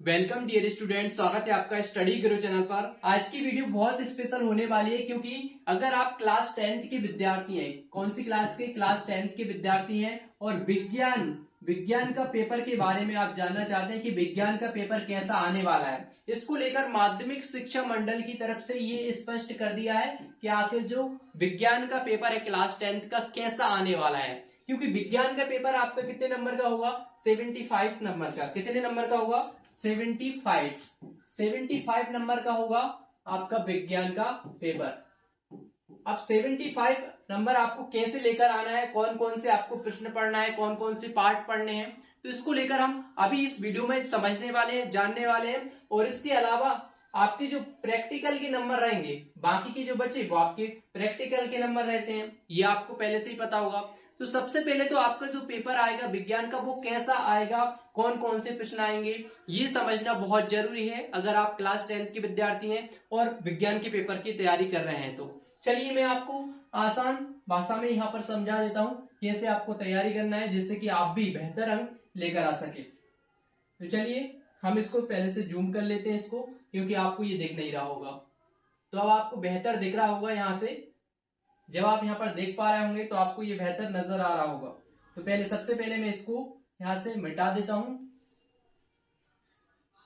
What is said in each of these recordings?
Welcome dear student, स्वागत है आपका स्टडी गुरु चैनल पर। आज की वीडियो बहुत स्पेशल होने वाली है क्योंकि अगर आप क्लास 10th के विद्यार्थी हैं, कौन सी क्लास के? क्लास 10th के विद्यार्थी हैं और विज्ञान का पेपर के बारे में आप जानना चाहते हैं कि विज्ञान का पेपर कैसा आने वाला है, इसको लेकर माध्यमिक शिक्षा मंडल की तरफ से ये स्पष्ट कर दिया है कि आखिर जो विज्ञान का पेपर है क्लास 10th का कैसा आने वाला है। क्योंकि विज्ञान का पेपर आपका कितने नंबर का होगा? 75 नंबर का। कितने नंबर का होगा? 75 नंबर का होगा आपका विज्ञान का पेपर। अब 75 नंबर आपको कैसे लेकर आना है, कौन कौन से आपको प्रश्न पढ़ना है, कौन कौन से पार्ट पढ़ने हैं, तो इसको लेकर हम अभी इस वीडियो में समझने वाले हैं, जानने वाले हैं। और इसके अलावा आपके जो प्रैक्टिकल के नंबर रहेंगे, बाकी के जो बचे वो आपके प्रैक्टिकल के नंबर रहते हैं, ये आपको पहले से ही पता होगा। तो सबसे पहले तो आपका जो पेपर आएगा विज्ञान का वो कैसा आएगा, कौन कौन से प्रश्न आएंगे, ये समझना बहुत जरूरी है अगर आप क्लास 10th के विद्यार्थी हैं और विज्ञान के पेपर की तैयारी कर रहे हैं। तो चलिए मैं आपको आसान भाषा में यहाँ पर समझा देता हूँ कैसे आपको तैयारी करना है जिससे कि आप भी बेहतर अंक लेकर आ सके। तो चलिए हम इसको पहले से जूम कर लेते हैं इसको, क्योंकि आपको ये दिख नहीं रहा होगा। तो अब आपको बेहतर दिख रहा होगा, यहाँ से जब आप यहाँ पर देख पा रहे होंगे तो आपको ये बेहतर नजर आ रहा होगा। तो पहले सबसे पहले मैं इसको यहां से मिटा देता हूं।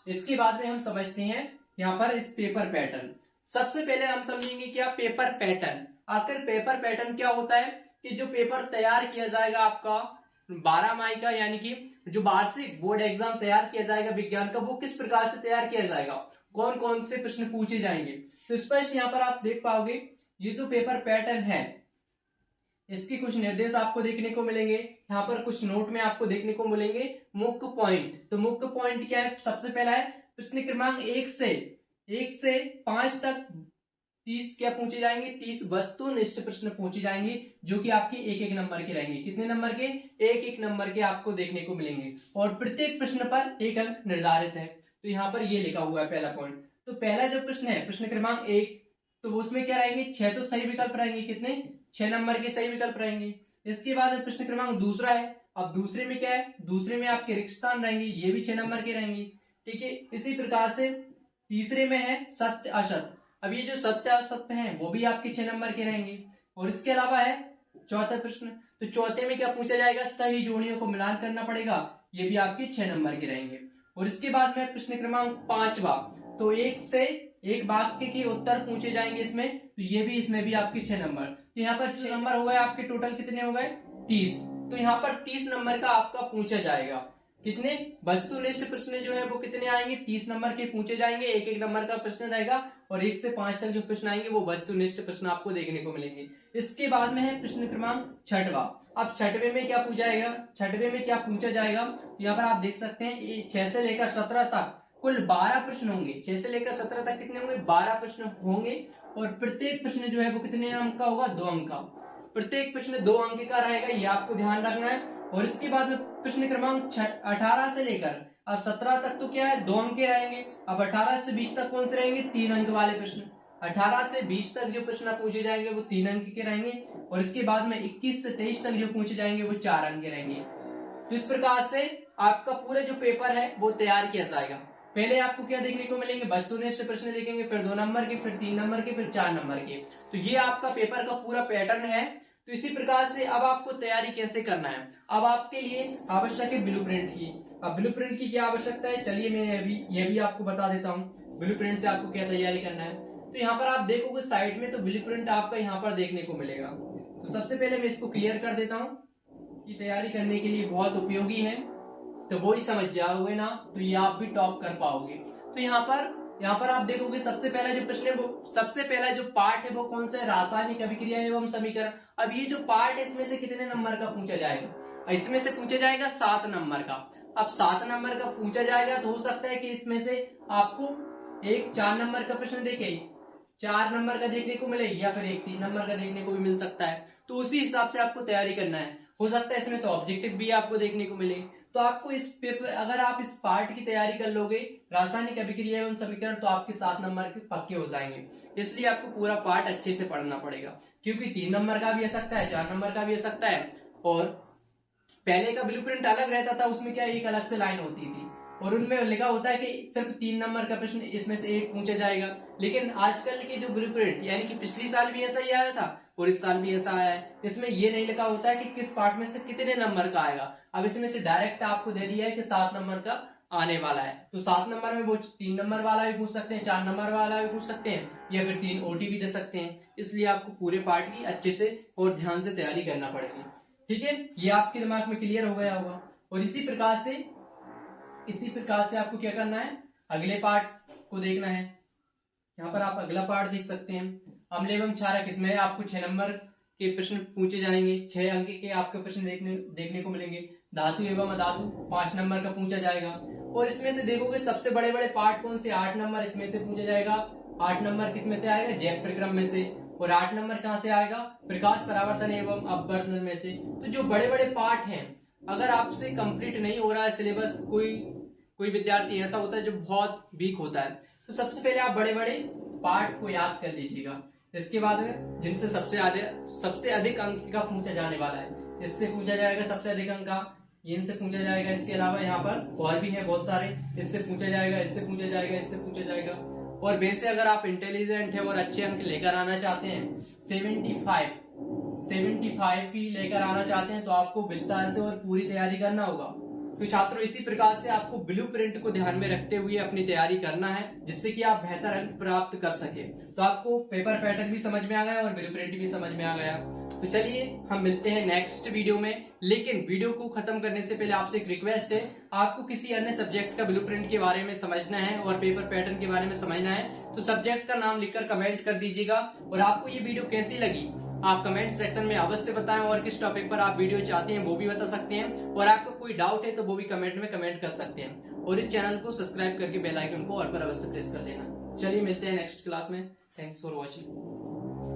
इसके बाद में हम समझते हैं यहाँ पर इस पेपर पैटर्न। सबसे पहले हम समझेंगे क्या पेपर पैटर्न। आखिर पेपर पैटर्न क्या होता है कि जो पेपर तैयार किया जाएगा आपका 12 मई का, यानी कि जो वार्षिक बोर्ड एग्जाम तैयार किया जाएगा विज्ञान का, वो किस प्रकार से तैयार किया जाएगा, कौन कौन से प्रश्न पूछे जाएंगे। तो स्पष्ट यहाँ पर आप देख पाओगे ये जो पेपर पैटर्न है इसकी कुछ निर्देश आपको देखने को मिलेंगे। यहाँ पर कुछ नोट में आपको देखने को मिलेंगे मुख्य पॉइंट। तो मुख्य पॉइंट क्या है? सबसे पहला है प्रश्न क्रमांक 1 से 5 तक 30 क्या पूछे जाएंगे? 30 वस्तुनिष्ठ प्रश्न पूछे जाएंगे जो कि आपके एक एक नंबर के रहेंगे। कितने नंबर के? एक एक नंबर के आपको देखने को मिलेंगे और प्रत्येक प्रश्न पर एक अंक निर्धारित है। तो यहाँ पर ये लिखा हुआ है पहला पॉइंट। तो पहला जो प्रश्न है प्रश्न क्रमांक 1, तो उसमें क्या रहेंगे? 6 तो सही विकल्प रहेंगे। कितने? 6 नंबर के सही विकल्प रहेंगे। इसके बाद प्रश्न क्रमांक दूसरा है। अब दूसरे में क्या है? दूसरे में आपके रिक्त स्थान रहेंगे, ये भी 6 नंबर के रहेंगे। ठीक है, इसी प्रकार से तीसरे में है सत्य असत्य। अब ये जो सत्य असत्य है वो भी आपके 6 नंबर के रहेंगे। और इसके अलावा है चौथा प्रश्न। तो चौथे में क्या पूछा जाएगा? सही जोड़ियों को मिलान करना पड़ेगा, ये भी आपके 6 नंबर के रहेंगे। और इसके बाद में प्रश्न क्रमांक 5वां, तो एक वाक्य के उत्तर पूछे जाएंगे इसमें, तो ये भी इसमें भी आपके 6 नंबर। तो यहाँ पर 6 नंबर हो गए आपके, टोटल कितने हो गए? 30। तो यहाँ पर 30 नंबर का आपका पूछा जाएगा। कितने? वस्तुनिष्ठ प्रश्न जो है वो कितने आएंगे? 30 नंबर के पूछे जाएंगे, एक एक नंबर का प्रश्न रहेगा और 1 से 5 तक जो प्रश्न आएंगे वो वस्तुनिष्ठ प्रश्न आपको देखने को मिलेंगे। इसके बाद में है प्रश्न क्रमांक 6वां। अब 6वें में क्या पूछा जाएगा? 6वें में क्या पूछा जाएगा? यहाँ पर आप देख सकते हैं 6 से लेकर 17 तक कुल 12 प्रश्न होंगे। 6 से लेकर 17 तक कितने होंगे? 12 प्रश्न होंगे और प्रत्येक प्रश्न जो है वो कितने अंक का होगा? 2 अंक का। प्रत्येक प्रश्न 2 अंक का रहेगा, ये आपको ध्यान रखना है। और इसके बाद में प्रश्न क्रमांक 18 से लेकर अब 17 तक तो क्या है? 2 अंक के रहेंगे। अब 18 से 20 तक कौन से रहेंगे? 3 अंक वाले प्रश्न। 18 से 20 तक जो प्रश्न पूछे जाएंगे वो 3 अंक के रहेंगे। और इसके बाद में 21 से 23 तक जो पूछे जाएंगे वो 4 अंक के रहेंगे। तो इस प्रकार से आपका पूरा जो पेपर है वो तैयार किया जाएगा। पहले आपको क्या देखने को मिलेंगे? वस्तुनिष्ठ प्रश्न देखेंगे, फिर 2 नंबर के, फिर 3 नंबर के, फिर 4 नंबर के। तो ये आपका पेपर का पूरा पैटर्न है। तो इसी प्रकार से अब आपको तैयारी कैसे करना है? अब आपके लिए आवश्यक है ब्लूप्रिंट की। अब ब्लूप्रिंट की क्या आवश्यकता है? चलिए मैं ये भी आपको बता देता हूँ ब्लूप्रिंट से आपको क्या तैयारी करना है। तो यहाँ पर आप देखोगे साइड में तो ब्लूप्रिंट आपका यहाँ पर देखने को मिलेगा। तो सबसे पहले मैं इसको क्लियर कर देता हूँ कि तैयारी करने के लिए बहुत उपयोगी है, तो वो ही समझ जाओगे ना तो ये आप भी टॉप कर पाओगे। तो यहाँ पर आप देखोगे सबसे पहला जो प्रश्न है वो, सबसे पहला जो पार्ट है वो कौन सा है? रासायनिक अभिक्रिया एवं समीकरण। अब ये जो पार्ट है इसमें से कितने नंबर का पूछा जाएगा? इसमें से पूछा जाएगा 7 नंबर का। अब 7 नंबर का पूछा जाएगा तो हो सकता है कि इसमें से आपको एक 4 नंबर का प्रश्न देखे 4 नंबर का देखने को मिले, या फिर एक 3 नंबर का देखने को भी मिल सकता है। तो उसी हिसाब से आपको तैयारी करना है। हो सकता है इसमें से ऑब्जेक्टिव भी आपको देखने को मिले। तो आपको इस पेपर, अगर आप इस पार्ट की तैयारी कर लोगे रासायनिक अभिक्रिया एवं समीकरण, तो आपके 7 नंबर के पक्के हो जाएंगे। इसलिए आपको पूरा पार्ट अच्छे से पढ़ना पड़ेगा, क्योंकि 3 नंबर का भी आ सकता है, 4 नंबर का भी आ सकता है। और पहले का ब्लूप्रिंट अलग रहता था, उसमें क्या एक अलग से लाइन होती थी, और उनमें लिखा होता है कि सिर्फ 3 नंबर का प्रश्न इसमें से एक पूछा जाएगा। लेकिन आजकल के जो ब्लूप्रिंट यानी कि पिछली साल भी ऐसा ही आया था और इस साल भी ऐसा आया है, इसमें ये नहीं लिखा होता है कि किस पार्ट में से कितने नंबर का आएगा। अब इसमें से डायरेक्ट आपको दे दिया है कि 7 नंबर का आने वाला है, तो 7 नंबर में वो 3 नंबर वाला भी पूछ सकते हैं, 4 नंबर वाला भी पूछ सकते हैं, या फिर 3 ओटी भी दे सकते हैं। इसलिए आपको पूरे पार्ट की अच्छे से और ध्यान से तैयारी करना पड़ेगी। ठीक है, ये आपके दिमाग में क्लियर हो गया होगा। और इसी प्रकार से आपको क्या करना है, अगले पार्ट को देखना है। यहाँ पर आप अगला पार्ट देख सकते हैं, अम्ल एवं क्षारक। इसमें आपको 6 नंबर के प्रश्न पूछे जाएंगे, 6 अंक के आपके प्रश्न देखने को मिलेंगे। धातु एवं अधातु 5 नंबर का पूछा जाएगा। और इसमें से देखोगे सबसे बड़े बड़े पार्ट कौन से, 8 नंबर इसमें से पूछा जाएगा। 8 नंबर किसमें से आएगा, जैव परिक्रम में से। और 8 नंबर कहाँ से आएगा, प्रकाश परावर्तन एवं अपवर्तन में से। तो जो बड़े बड़े पार्ट हैं, अगर आपसे कंप्लीट नहीं हो रहा है सिलेबस, कोई विद्यार्थी ऐसा होता है जो बहुत वीक होता है, तो सबसे पहले आप बड़े बड़े पार्ट को याद कर लीजिएगा। इसके बाद में जिनसे सबसे अधिक अंक का पूछा जाने वाला है, इससे पूछा जाएगा सबसे अधिक अंक का, इनसे पूछा जाएगा। इसके अलावा यहाँ पर और भी हैं बहुत सारे, इससे पूछा जाएगा, इससे पूछा जाएगा, इससे पूछा जाएगा। और वैसे अगर आप इंटेलिजेंट है और अच्छे अंक लेकर आना चाहते हैं, 75 ही लेकर आना चाहते हैं, तो आपको विस्तार से और पूरी तैयारी करना होगा। तो छात्रों, इसी प्रकार से आपको ब्लूप्रिंट को ध्यान में रखते हुए अपनी तैयारी करना है, जिससे कि आप बेहतर अंक प्राप्त कर सके। तो आपको पेपर पैटर्न भी समझ में आ गया और ब्लूप्रिंट भी समझ में आ गया। तो चलिए हम मिलते हैं नेक्स्ट वीडियो में। लेकिन वीडियो को खत्म करने से पहले आपसे एक रिक्वेस्ट है, आपको किसी अन्य सब्जेक्ट का ब्लूप्रिंट के बारे में समझना है और पेपर पैटर्न के बारे में समझना है, तो सब्जेक्ट का नाम लिखकर कमेंट कर दीजिएगा। और आपको ये वीडियो कैसी लगी आप कमेंट सेक्शन में अवश्य बताएं, और किस टॉपिक पर आप वीडियो चाहते हैं वो भी बता सकते हैं। और आपको कोई डाउट है तो वो भी कमेंट में कमेंट कर सकते हैं। और इस चैनल को सब्सक्राइब करके बेल आइकन को ऑल पर अवश्य प्रेस कर लेना। चलिए मिलते हैं नेक्स्ट क्लास में। Thanks for watching.